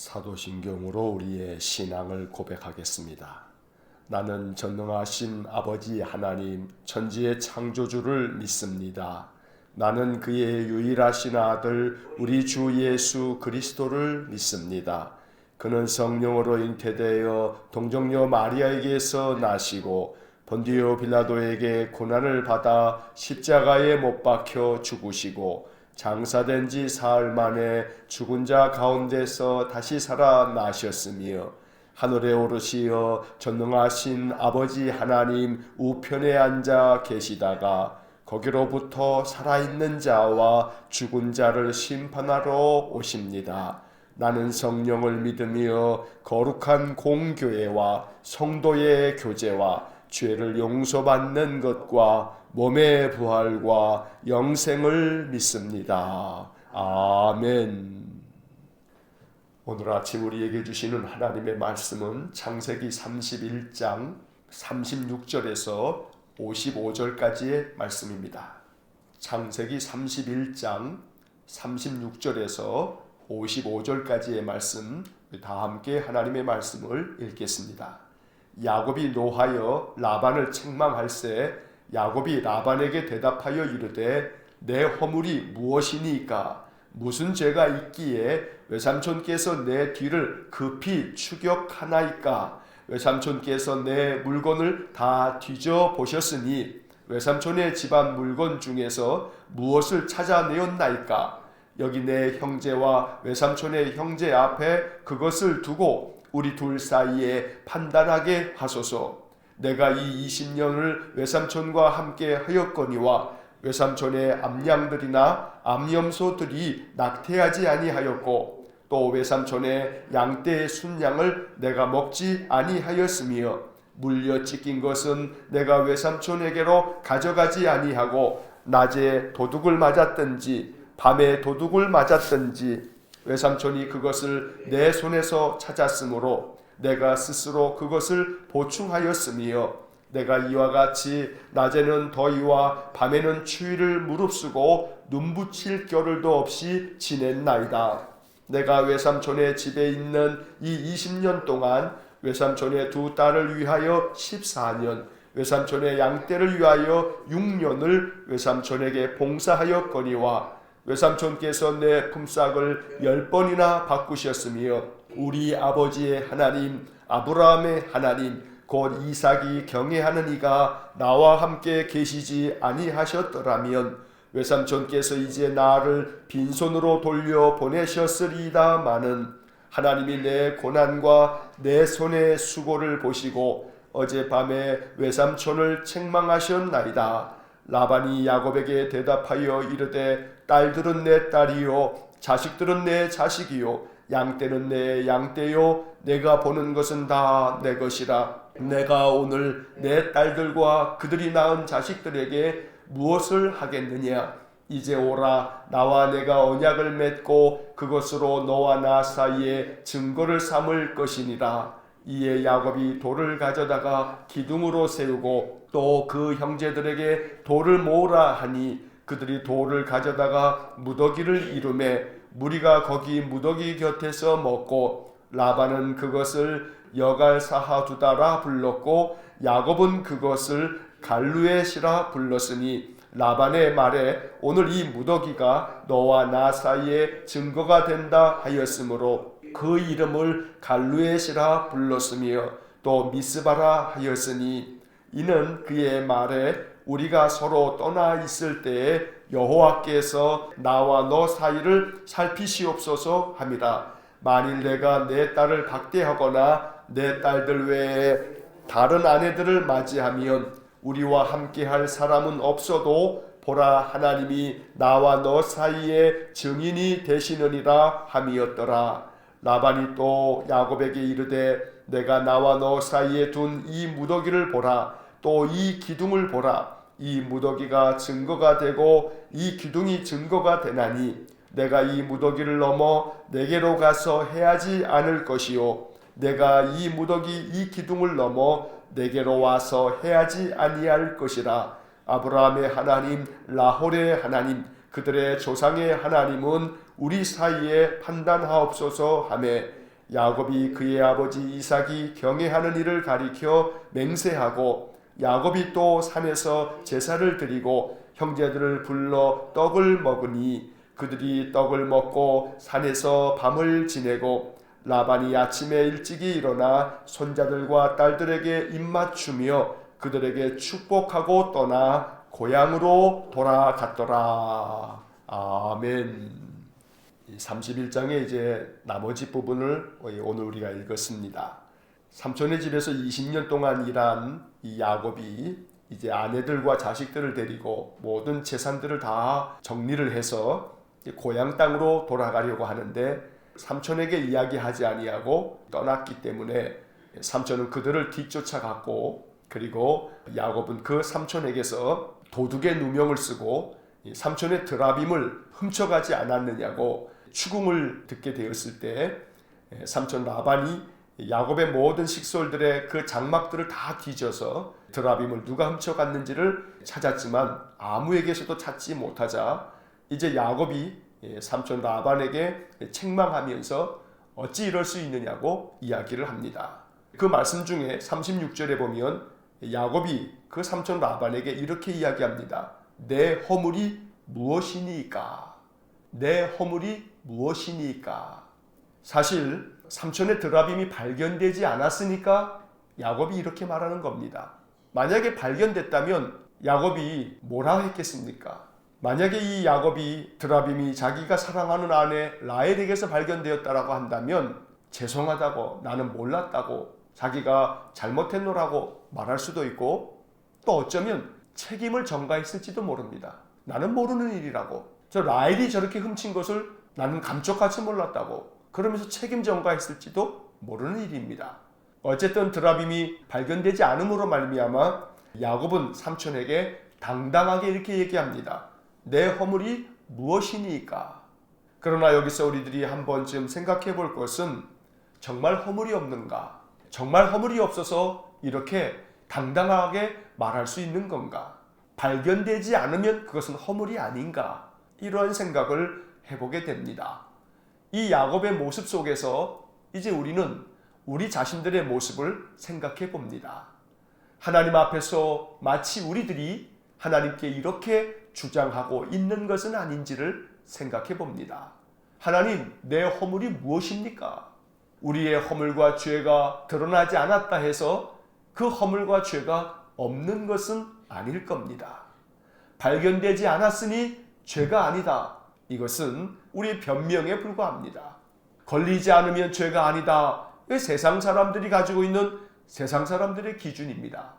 사도신경으로 우리의 신앙을 고백하겠습니다. 나는 전능하신 아버지 하나님 천지의 창조주를 믿습니다. 나는 그의 유일하신 아들 우리 주 예수 그리스도를 믿습니다. 그는 성령으로 잉태되어 동정녀 마리아에게서 나시고 본디오 빌라도에게 고난을 받아 십자가에 못 박혀 죽으시고 장사된 지 사흘 만에 죽은 자 가운데서 다시 살아나셨으며 하늘에 오르시어 전능하신 아버지 하나님 우편에 앉아 계시다가 거기로부터 살아있는 자와 죽은 자를 심판하러 오십니다. 나는 성령을 믿으며 거룩한 공교회와 성도의 교제와 죄를 용서받는 것과 몸의 부활과 영생을 믿습니다. 아멘. 오늘 아침 우리에게 주시는 하나님의 말씀은 창세기 31장 36절에서 55절까지의 말씀입니다. 창세기 31장 36절에서 55절까지의 말씀, 다 함께 하나님의 말씀을 읽겠습니다. 야곱이 노하여 라반을 책망할세 야곱이 라반에게 대답하여 이르되 내 허물이 무엇이니까 무슨 죄가 있기에 외삼촌께서 내 뒤를 급히 추격하나이까 외삼촌께서 내 물건을 다 뒤져 보셨으니 외삼촌의 집안 물건 중에서 무엇을 찾아내었나이까 여기 내 형제와 외삼촌의 형제 앞에 그것을 두고 우리 둘 사이에 판단하게 하소서. 내가 이 20년을 외삼촌과 함께 하였거니와 외삼촌의 암양들이나 암염소들이 낙태하지 아니하였고 또 외삼촌의 양떼의 순양을 내가 먹지 아니하였으며 물려 찢긴 것은 내가 외삼촌에게로 가져가지 아니하고 낮에 도둑을 맞았든지 밤에 도둑을 맞았든지 외삼촌이 그것을 내 손에서 찾았으므로 내가 스스로 그것을 보충하였으며 내가 이와 같이 낮에는 더위와 밤에는 추위를 무릅쓰고 눈붙일 겨를도 없이 지냈나이다. 내가 외삼촌의 집에 있는 이 20년 동안 외삼촌의 두 딸을 위하여 14년, 외삼촌의 양떼를 위하여 6년을 외삼촌에게 봉사하였거니와 외삼촌께서 내 품삯을 10번이나 바꾸셨으며 우리 아버지의 하나님 아브라함의 하나님 곧 이삭이 경외하는 이가 나와 함께 계시지 아니하셨더라면 외삼촌께서 이제 나를 빈손으로 돌려 보내셨으리다마는 하나님이 내 고난과 내 손의 수고를 보시고 어젯밤에 외삼촌을 책망하셨나이다. 라반이 야곱에게 대답하여 이르되 딸들은 내 딸이요 자식들은 내 자식이요 양떼는 내 양떼요 내가 보는 것은 다 내 것이라. 내가 오늘 내 딸들과 그들이 낳은 자식들에게 무엇을 하겠느냐. 이제 오라 나와 내가 언약을 맺고 그것으로 너와 나 사이에 증거를 삼을 것이니라. 이에 야곱이 돌을 가져다가 기둥으로 세우고 또 그 형제들에게 돌을 모으라 하니 그들이 돌을 가져다가 무더기를 이루매 무리가 거기 무더기 곁에서 먹고 라반은 그것을 여갈사하두다라 불렀고 야곱은 그것을 갈루에시라 불렀으니 라반의 말에 오늘 이 무더기가 너와 나 사이에 증거가 된다 하였으므로 그 이름을 갈루에시라 불렀으며 또 미스바라 하였으니 이는 그의 말에 우리가 서로 떠나 있을 때에 여호와께서 나와 너 사이를 살피시옵소서 함이라. 만일 내가 내 딸을 박대하거나 내 딸들 외에 다른 아내들을 맞이하면 우리와 함께할 사람은 없어도 보라 하나님이 나와 너 사이에 증인이 되시느니라 함이었더라. 라반이 또 야곱에게 이르되 내가 나와 너 사이에 둔 이 무더기를 보라. 또 이 기둥을 보라. 이 무더기가 증거가 되고 이 기둥이 증거가 되나니 내가 이 무더기를 넘어 내게로 가서 해하지 않을 것이요 내가 이 무더기 이 기둥을 넘어 내게로 와서 해하지 아니할 것이라. 아브라함의 하나님 라홀의 하나님 그들의 조상의 하나님은 우리 사이에 판단하옵소서 하매 야곱이 그의 아버지 이삭이 경외하는 일을 가리켜 맹세하고 야곱이 또 산에서 제사를 드리고 형제들을 불러 떡을 먹으니 그들이 떡을 먹고 산에서 밤을 지내고 라반이 아침에 일찍이 일어나 손자들과 딸들에게 입맞추며 그들에게 축복하고 떠나 고향으로 돌아갔더라. 아멘. 31장의 이제 나머지 부분을 오늘 우리가 읽었습니다. 삼촌의 집에서 20년 동안 일한 이 야곱이 이제 아내들과 자식들을 데리고 모든 재산들을 다 정리를 해서 고향 땅으로 돌아가려고 하는데 삼촌에게 이야기하지 아니하고 떠났기 때문에 삼촌은 그들을 뒤쫓아갔고, 그리고 야곱은 그 삼촌에게서 도둑의 누명을 쓰고 삼촌의 드라빔을 훔쳐가지 않았느냐고 추궁을 듣게 되었을 때 삼촌 라반이 야곱의 모든 식솔들의 그 장막들을 다 뒤져서 드라빔을 누가 훔쳐갔는지를 찾았지만 아무에게서도 찾지 못하자 이제 야곱이 삼촌 라반에게 책망하면서 어찌 이럴 수 있느냐고 이야기를 합니다. 그 말씀 중에 36절에 보면 야곱이 그 삼촌 라반에게 이렇게 이야기합니다. 내 허물이 무엇이니까? 내 허물이 무엇이니까? 사실 삼촌의 드라빔이 발견되지 않았으니까 야곱이 이렇게 말하는 겁니다. 만약에 발견됐다면 야곱이 뭐라 했겠습니까? 만약에 이 야곱이 드라빔이 자기가 사랑하는 아내 라헬에게서 발견되었다라고 한다면 죄송하다고, 나는 몰랐다고, 자기가 잘못했노라고 말할 수도 있고, 또 어쩌면 책임을 전가했을지도 모릅니다. 나는 모르는 일이라고, 저 라헬이 저렇게 훔친 것을 나는 감쪽같이 몰랐다고 그러면서 책임 전가했을지도 모르는 일입니다. 어쨌든 드라빔이 발견되지 않음으로 말미암아 야곱은 삼촌에게 당당하게 이렇게 얘기합니다. 내 허물이 무엇이니까? 그러나 여기서 우리들이 한 번쯤 생각해 볼 것은 정말 허물이 없는가? 정말 허물이 없어서 이렇게 당당하게 말할 수 있는 건가? 발견되지 않으면 그것은 허물이 아닌가? 이런 생각을 해보게 됩니다. 이 야곱의 모습 속에서 이제 우리는 우리 자신들의 모습을 생각해 봅니다. 하나님 앞에서 마치 우리들이 하나님께 이렇게 주장하고 있는 것은 아닌지를 생각해 봅니다. 하나님, 내 허물이 무엇입니까? 우리의 허물과 죄가 드러나지 않았다 해서 그 허물과 죄가 없는 것은 아닐 겁니다. 발견되지 않았으니 죄가 아니다. 이것은 우리의 변명에 불과합니다. 걸리지 않으면 죄가 아니다. 세상 사람들이 가지고 있는 세상 사람들의 기준입니다.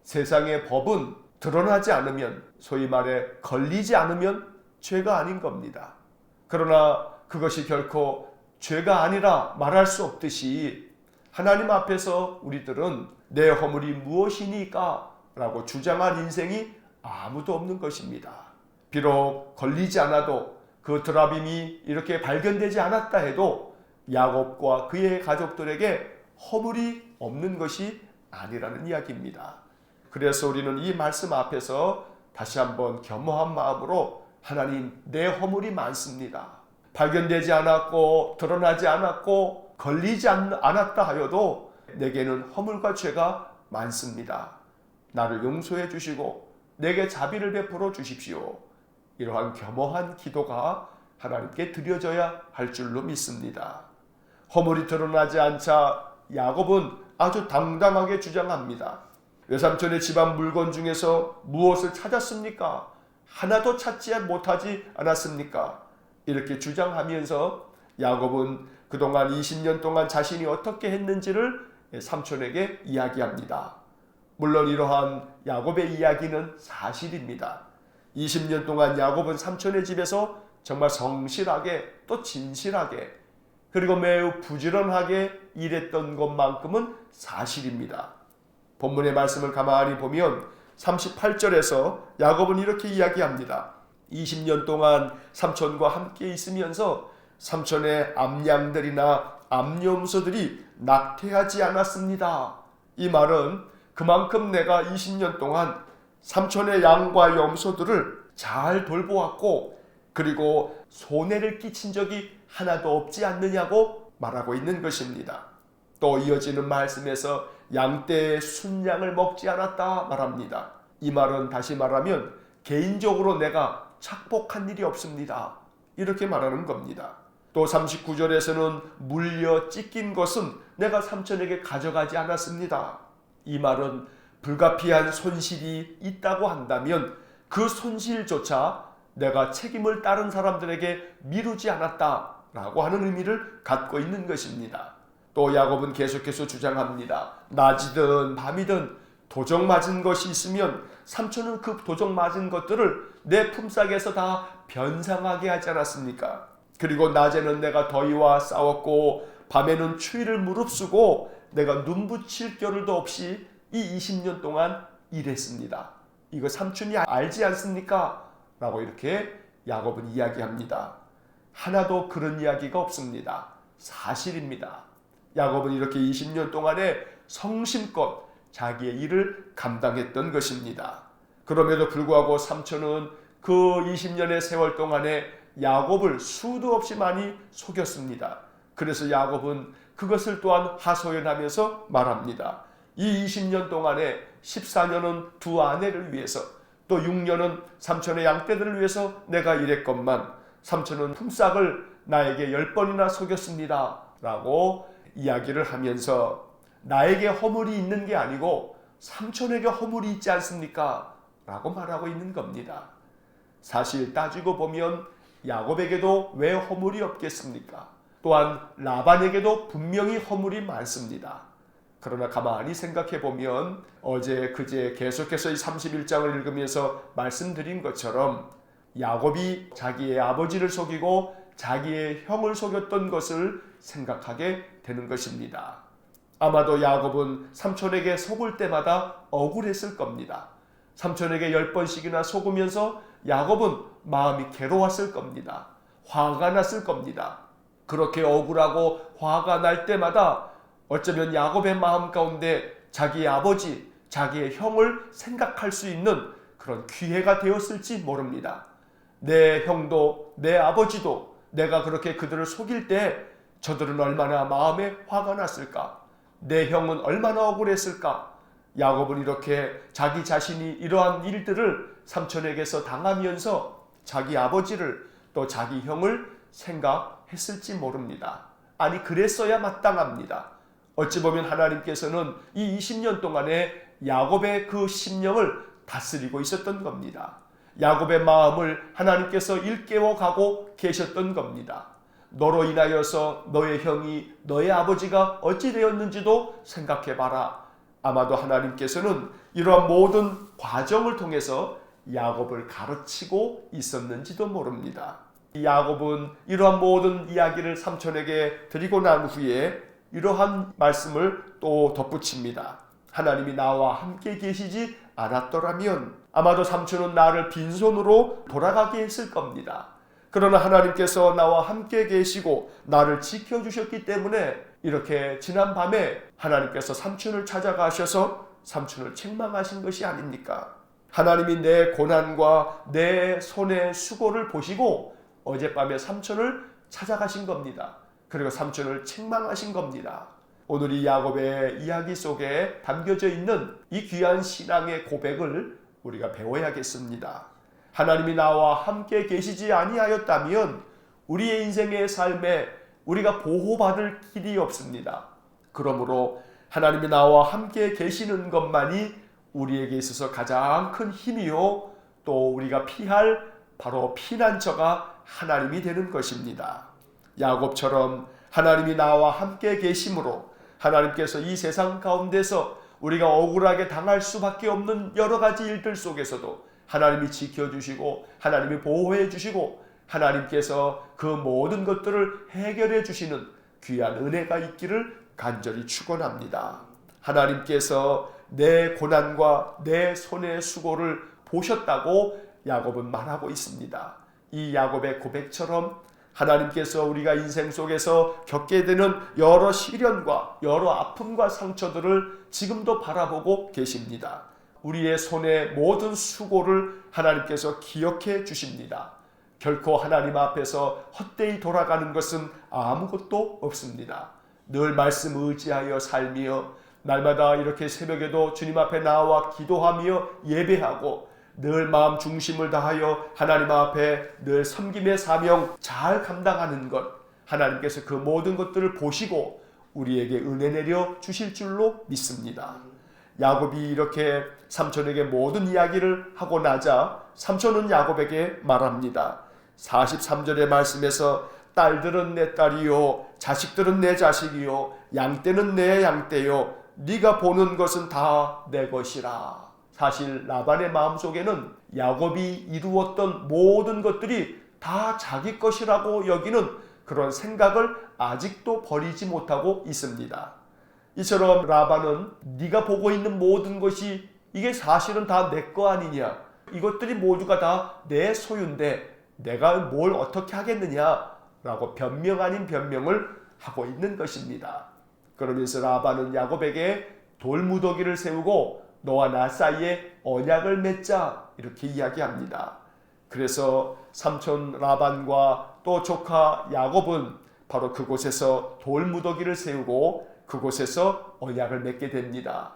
세상의 법은 드러나지 않으면, 소위 말해 걸리지 않으면 죄가 아닌 겁니다. 그러나 그것이 결코 죄가 아니라 말할 수 없듯이 하나님 앞에서 우리들은 내 허물이 무엇이니까? 라고 주장한 인생이 아무도 없는 것입니다. 비록 걸리지 않아도 그 드라빔이 이렇게 발견되지 않았다 해도 야곱과 그의 가족들에게 허물이 없는 것이 아니라는 이야기입니다. 그래서 우리는 이 말씀 앞에서 다시 한번 겸허한 마음으로 하나님, 내 허물이 많습니다. 발견되지 않았고 드러나지 않았고 걸리지 않았다 하여도 내게는 허물과 죄가 많습니다. 나를 용서해 주시고 내게 자비를 베풀어 주십시오. 이러한 겸허한 기도가 하나님께 드려져야 할 줄로 믿습니다. 허물이 드러나지 않자 야곱은 아주 당당하게 주장합니다. 외삼촌의 집안 물건 중에서 무엇을 찾았습니까? 하나도 찾지 못하지 않았습니까? 이렇게 주장하면서 야곱은 그동안 20년 동안 자신이 어떻게 했는지를 삼촌에게 이야기합니다. 물론 이러한 야곱의 이야기는 사실입니다. 20년 동안 야곱은 삼촌의 집에서 정말 성실하게 또 진실하게 그리고 매우 부지런하게 일했던 것만큼은 사실입니다. 본문의 말씀을 가만히 보면 38절에서 야곱은 이렇게 이야기합니다. 20년 동안 삼촌과 함께 있으면서 삼촌의 암양들이나 암염소들이 낙태하지 않았습니다. 이 말은 그만큼 내가 20년 동안 삼촌의 양과 염소들을 잘 돌보았고 그리고 손해를 끼친 적이 하나도 없지 않느냐고 말하고 있는 것입니다. 또 이어지는 말씀에서 양떼의 순양을 먹지 않았다 말합니다. 이 말은 다시 말하면 개인적으로 내가 착복한 일이 없습니다. 이렇게 말하는 겁니다. 또 39절에서는 물려 찢긴 것은 내가 삼촌에게 가져가지 않았습니다. 이 말은 불가피한 손실이 있다고 한다면 그 손실조차 내가 책임을 다른 사람들에게 미루지 않았다라고 하는 의미를 갖고 있는 것입니다. 또 야곱은 계속해서 주장합니다. 낮이든 밤이든 도적 맞은 것이 있으면 삼촌은 그 도적 맞은 것들을 내 품삯에서 다 변상하게 하지 않았습니까? 그리고 낮에는 내가 더위와 싸웠고 밤에는 추위를 무릅쓰고 내가 눈 붙일 겨를도 없이 이 20년 동안 일했습니다. 이거 삼촌이 알지 않습니까? 라고 이렇게 야곱은 이야기합니다. 하나도 그런 이야기가 없습니다. 사실입니다. 야곱은 이렇게 20년 동안에 성심껏 자기의 일을 감당했던 것입니다. 그럼에도 불구하고 삼촌은 그 20년의 세월 동안에 야곱을 수도 없이 많이 속였습니다. 그래서 야곱은 그것을 또한 하소연하면서 말합니다. 이 20년 동안에 14년은 두 아내를 위해서 또 6년은 삼촌의 양떼들을 위해서 내가 일했건만 삼촌은 품삯을 나에게 10번이나 속였습니다. 라고 이야기를 하면서 나에게 허물이 있는 게 아니고 삼촌에게 허물이 있지 않습니까? 라고 말하고 있는 겁니다. 사실 따지고 보면 야곱에게도 왜 허물이 없겠습니까? 또한 라반에게도 분명히 허물이 많습니다. 그러나 가만히 생각해 보면 어제 그제 계속해서 이 31장을 읽으면서 말씀드린 것처럼 야곱이 자기의 아버지를 속이고 자기의 형을 속였던 것을 생각하게 되는 것입니다. 아마도 야곱은 삼촌에게 속을 때마다 억울했을 겁니다. 삼촌에게 10번씩이나 속으면서 야곱은 마음이 괴로웠을 겁니다. 화가 났을 겁니다. 그렇게 억울하고 화가 날 때마다 어쩌면 야곱의 마음 가운데 자기의 아버지, 자기의 형을 생각할 수 있는 그런 기회가 되었을지 모릅니다. 내 형도 내 아버지도 내가 그렇게 그들을 속일 때 저들은 얼마나 마음에 화가 났을까? 내 형은 얼마나 억울했을까? 야곱은 이렇게 자기 자신이 이러한 일들을 삼촌에게서 당하면서 자기 아버지를 또 자기 형을 생각했을지 모릅니다. 아니 그랬어야 마땅합니다. 어찌 보면 하나님께서는 이 20년 동안에 야곱의 그 심령을 다스리고 있었던 겁니다. 야곱의 마음을 하나님께서 일깨워 가고 계셨던 겁니다. 너로 인하여서 너의 형이 너의 아버지가 어찌 되었는지도 생각해봐라. 아마도 하나님께서는 이러한 모든 과정을 통해서 야곱을 가르치고 있었는지도 모릅니다. 야곱은 이러한 모든 이야기를 삼촌에게 드리고 난 후에 이러한 말씀을 또 덧붙입니다. 하나님이 나와 함께 계시지 않았더라면 아마도 삼촌은 나를 빈손으로 돌아가게 했을 겁니다. 그러나 하나님께서 나와 함께 계시고 나를 지켜주셨기 때문에 이렇게 지난 밤에 하나님께서 삼촌을 찾아가셔서 삼촌을 책망하신 것이 아닙니까? 하나님이 내 고난과 내 손의 수고를 보시고 어젯밤에 삼촌을 찾아가신 겁니다. 그리고 삼촌을 책망하신 겁니다. 오늘 이 야곱의 이야기 속에 담겨져 있는 이 귀한 신앙의 고백을 우리가 배워야겠습니다. 하나님이 나와 함께 계시지 아니하였다면 우리의 인생의 삶에 우리가 보호받을 길이 없습니다. 그러므로 하나님이 나와 함께 계시는 것만이 우리에게 있어서 가장 큰 힘이요 또 우리가 피할 바로 피난처가 하나님이 되는 것입니다. 야곱처럼 하나님이 나와 함께 계심으로 하나님께서 이 세상 가운데서 우리가 억울하게 당할 수밖에 없는 여러 가지 일들 속에서도 하나님이 지켜주시고 하나님이 보호해 주시고 하나님께서 그 모든 것들을 해결해 주시는 귀한 은혜가 있기를 간절히 축원합니다. 하나님께서 내 고난과 내 손의 수고를 보셨다고 야곱은 말하고 있습니다. 이 야곱의 고백처럼 하나님께서 우리가 인생 속에서 겪게 되는 여러 시련과 여러 아픔과 상처들을 지금도 바라보고 계십니다. 우리의 손의 모든 수고를 하나님께서 기억해 주십니다. 결코 하나님 앞에서 헛되이 돌아가는 것은 아무것도 없습니다. 늘 말씀 의지하여 살며 날마다 이렇게 새벽에도 주님 앞에 나와 기도하며 예배하고 늘 마음 중심을 다하여 하나님 앞에 늘 섬김의 사명 잘 감당하는 것, 하나님께서 그 모든 것들을 보시고 우리에게 은혜 내려 주실 줄로 믿습니다. 야곱이 이렇게 삼촌에게 모든 이야기를 하고 나자 삼촌은 야곱에게 말합니다. 43절의 말씀에서 딸들은 내 딸이요, 자식들은 내 자식이요, 양떼는 내 양떼요, 네가 보는 것은 다 내 것이라. 사실 라반의 마음속에는 야곱이 이루었던 모든 것들이 다 자기 것이라고 여기는 그런 생각을 아직도 버리지 못하고 있습니다. 이처럼 라반은 네가 보고 있는 모든 것이 이게 사실은 다 내 거 아니냐, 이것들이 모두가 다 내 소유인데 내가 뭘 어떻게 하겠느냐 라고 변명 아닌 변명을 하고 있는 것입니다. 그러면서 라반은 야곱에게 돌무더기를 세우고 너와 나 사이에 언약을 맺자 이렇게 이야기합니다. 그래서 삼촌 라반과 또 조카 야곱은 바로 그곳에서 돌무더기를 세우고 그곳에서 언약을 맺게 됩니다.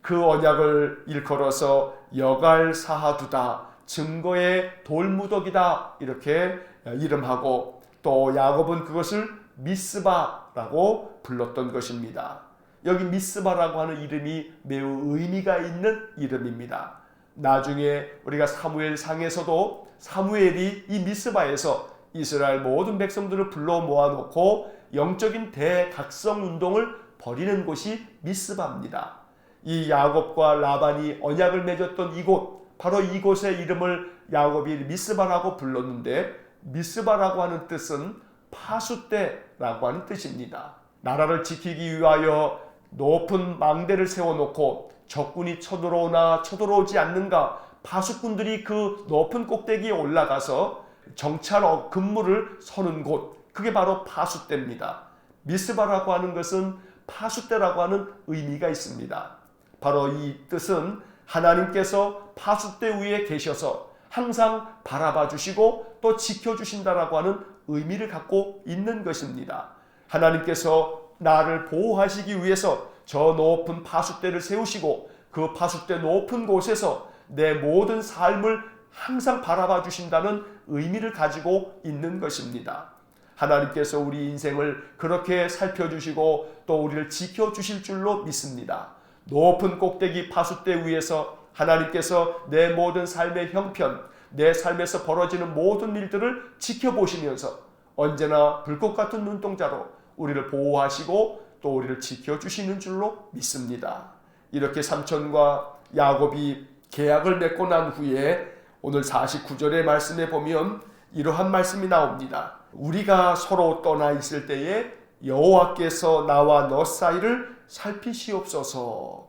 그 언약을 일컬어서 여갈사하두다, 증거의 돌무더기다 이렇게 이름하고, 또 야곱은 그것을 미스바라고 불렀던 것입니다. 여기 미스바라고 하는 이름이 매우 의미가 있는 이름입니다. 나중에 우리가 사무엘 상에서도 사무엘이 이 미스바에서 이스라엘 모든 백성들을 불러 모아놓고 영적인 대각성 운동을 벌이는 곳이 미스바입니다. 이 야곱과 라반이 언약을 맺었던 이곳, 바로 이곳의 이름을 야곱이 미스바라고 불렀는데, 미스바라고 하는 뜻은 파수대라고 하는 뜻입니다. 나라를 지키기 위하여 높은 망대를 세워놓고 적군이 쳐들어오나 쳐들어오지 않는가, 파수꾼들이 그 높은 꼭대기에 올라가서 정찰 근무를 서는 곳, 그게 바로 파수대입니다. 미스바라고 하는 것은 파수대라고 하는 의미가 있습니다. 바로 이 뜻은 하나님께서 파수대 위에 계셔서 항상 바라봐 주시고 또 지켜주신다라고 하는 의미를 갖고 있는 것입니다. 하나님께서 나를 보호하시기 위해서 저 높은 파수대를 세우시고 그 파수대 높은 곳에서 내 모든 삶을 항상 바라봐 주신다는 의미를 가지고 있는 것입니다. 하나님께서 우리 인생을 그렇게 살펴주시고 또 우리를 지켜주실 줄로 믿습니다. 높은 꼭대기 파수대 위에서 하나님께서 내 모든 삶의 형편, 내 삶에서 벌어지는 모든 일들을 지켜보시면서 언제나 불꽃 같은 눈동자로 우리를 보호하시고 또 우리를 지켜주시는 줄로 믿습니다. 이렇게 삼촌과 야곱이 계약을 맺고 난 후에 오늘 49절의 말씀에 보면 이러한 말씀이 나옵니다. 우리가 서로 떠나 있을 때에 여호와께서 나와 너 사이를 살피시옵소서.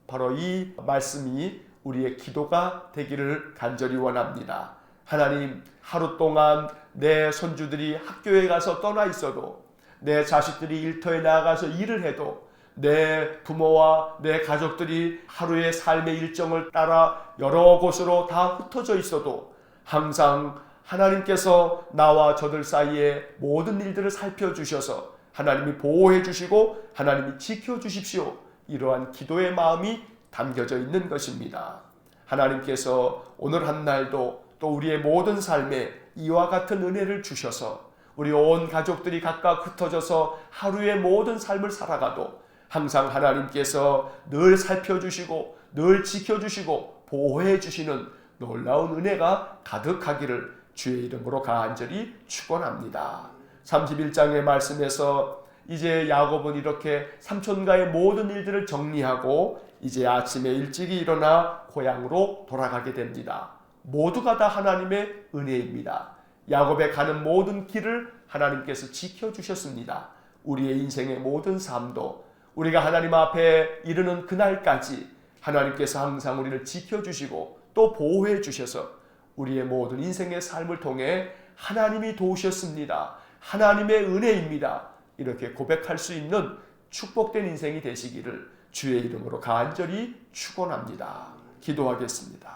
바로 이 말씀이 우리의 기도가 되기를 간절히 원합니다. 하나님, 하루 동안 내 손주들이 학교에 가서 떠나 있어도, 내 자식들이 일터에 나가서 일을 해도, 내 부모와 내 가족들이 하루의 삶의 일정을 따라 여러 곳으로 다 흩어져 있어도 항상 하나님께서 나와 저들 사이에 모든 일들을 살펴주셔서 하나님이 보호해 주시고 하나님이 지켜주십시오. 이러한 기도의 마음이 담겨져 있는 것입니다. 하나님께서 오늘 한 날도 또 우리의 모든 삶에 이와 같은 은혜를 주셔서 우리 온 가족들이 각각 흩어져서 하루의 모든 삶을 살아가도 항상 하나님께서 늘 살펴주시고 늘 지켜주시고 보호해 주시는 놀라운 은혜가 가득하기를 주의 이름으로 간절히 축원합니다. 31장의 말씀에서 이제 야곱은 이렇게 삼촌과의 모든 일들을 정리하고 이제 아침에 일찍이 일어나 고향으로 돌아가게 됩니다. 모두가 다 하나님의 은혜입니다. 야곱의 가는 모든 길을 하나님께서 지켜주셨습니다. 우리의 인생의 모든 삶도 우리가 하나님 앞에 이르는 그날까지 하나님께서 항상 우리를 지켜주시고 또 보호해 주셔서 우리의 모든 인생의 삶을 통해 하나님이 도우셨습니다. 하나님의 은혜입니다. 이렇게 고백할 수 있는 축복된 인생이 되시기를 주의 이름으로 간절히 축원합니다. 기도하겠습니다.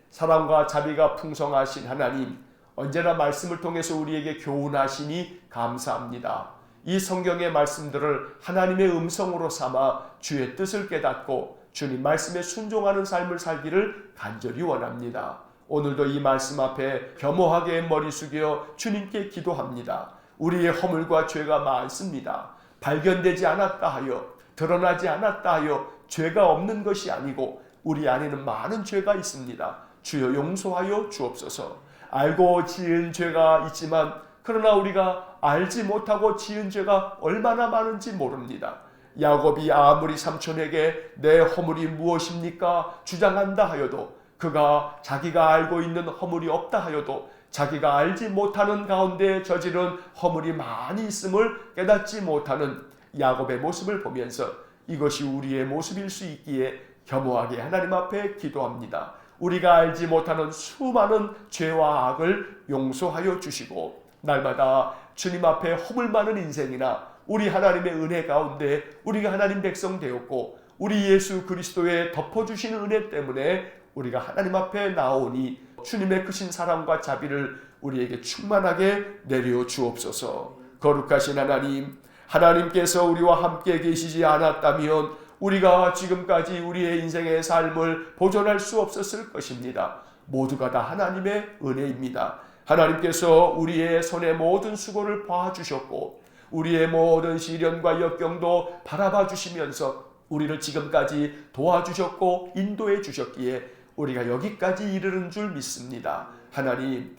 사랑과 자비가 풍성하신 하나님, 언제나 말씀을 통해서 우리에게 교훈하시니 감사합니다. 이 성경의 말씀들을 하나님의 음성으로 삼아 주의 뜻을 깨닫고 주님 말씀에 순종하는 삶을 살기를 간절히 원합니다. 오늘도 이 말씀 앞에 겸허하게 머리 숙여 주님께 기도합니다. 우리의 허물과 죄가 많습니다. 발견되지 않았다 하여, 드러나지 않았다 하여 죄가 없는 것이 아니고 우리 안에는 많은 죄가 있습니다. 주여 용서하여 주옵소서. 알고 지은 죄가 있지만 그러나 우리가 알지 못하고 지은 죄가 얼마나 많은지 모릅니다. 야곱이 아무리 삼촌에게 내 허물이 무엇입니까? 주장한다 하여도, 그가 자기가 알고 있는 허물이 없다 하여도 자기가 알지 못하는 가운데 저지른 허물이 많이 있음을 깨닫지 못하는 야곱의 모습을 보면서 이것이 우리의 모습일 수 있기에 겸허하게 하나님 앞에 기도합니다. 우리가 알지 못하는 수많은 죄와 악을 용서하여 주시고 날마다 주님 앞에 허물 많은 인생이나 우리 하나님의 은혜 가운데 우리가 하나님 백성 되었고 우리 예수 그리스도의 덮어주시는 은혜 때문에 우리가 하나님 앞에 나오니 주님의 크신 사랑과 자비를 우리에게 충만하게 내려 주옵소서. 거룩하신 하나님, 하나님께서 우리와 함께 계시지 않았다면 우리가 지금까지 우리의 인생의 삶을 보존할 수 없었을 것입니다. 모두가 다 하나님의 은혜입니다. 하나님께서 우리의 손의 모든 수고를 봐주셨고 우리의 모든 시련과 역경도 바라봐 주시면서 우리를 지금까지 도와주셨고 인도해 주셨기에 우리가 여기까지 이르는 줄 믿습니다. 하나님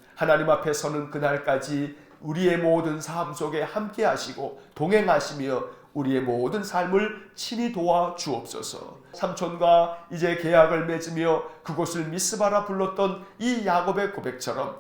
앞에 서는 그날까지 우리의 모든 삶 속에 함께 하시고 동행하시며 우리의 모든 삶을 친히 도와 주옵소서. 삼촌과 이제 계약을 맺으며 그곳을 미스바라 불렀던 이 야곱의 고백처럼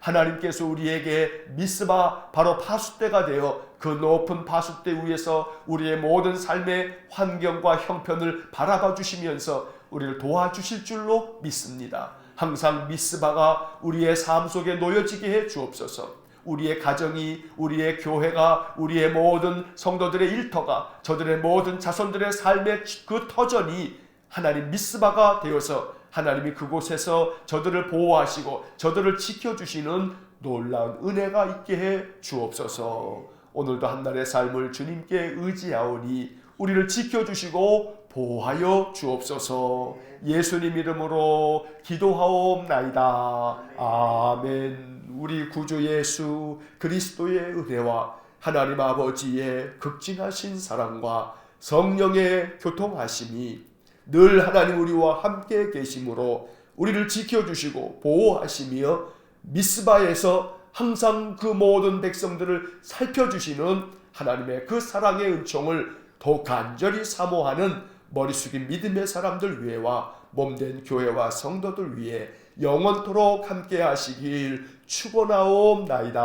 하나님께서 우리에게 미스바 바로 파수대가 되어 그 높은 파수대 위에서 우리의 모든 삶의 환경과 형편을 바라봐 주시면서 우리를 도와주실 줄로 믿습니다. 항상 미스바가 우리의 삶 속에 놓여지게 해 주옵소서. 우리의 가정이, 우리의 교회가, 우리의 모든 성도들의 일터가, 저들의 모든 자손들의 삶의 그 터전이 하나님 미스바가 되어서 하나님이 그곳에서 저들을 보호하시고 저들을 지켜주시는 놀라운 은혜가 있게 해 주옵소서. 오늘도 한날의 삶을 주님께 의지하오니 우리를 지켜주시고 보호하여 주옵소서. 예수님 이름으로 기도하옵나이다. 아멘. 우리 구주 예수 그리스도의 은혜와 하나님 아버지의 극진하신 사랑과 성령의 교통하심이 늘 하나님 우리와 함께 계심으로 우리를 지켜주시고 보호하시며 미스바에서 항상 그 모든 백성들을 살펴주시는 하나님의 그 사랑의 은총을 더 간절히 사모하는 머리 숙인 믿음의 사람들 위에와 몸된 교회와 성도들 위에 영원토록 함께 하시길 축원하옵나이다.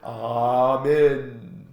아멘.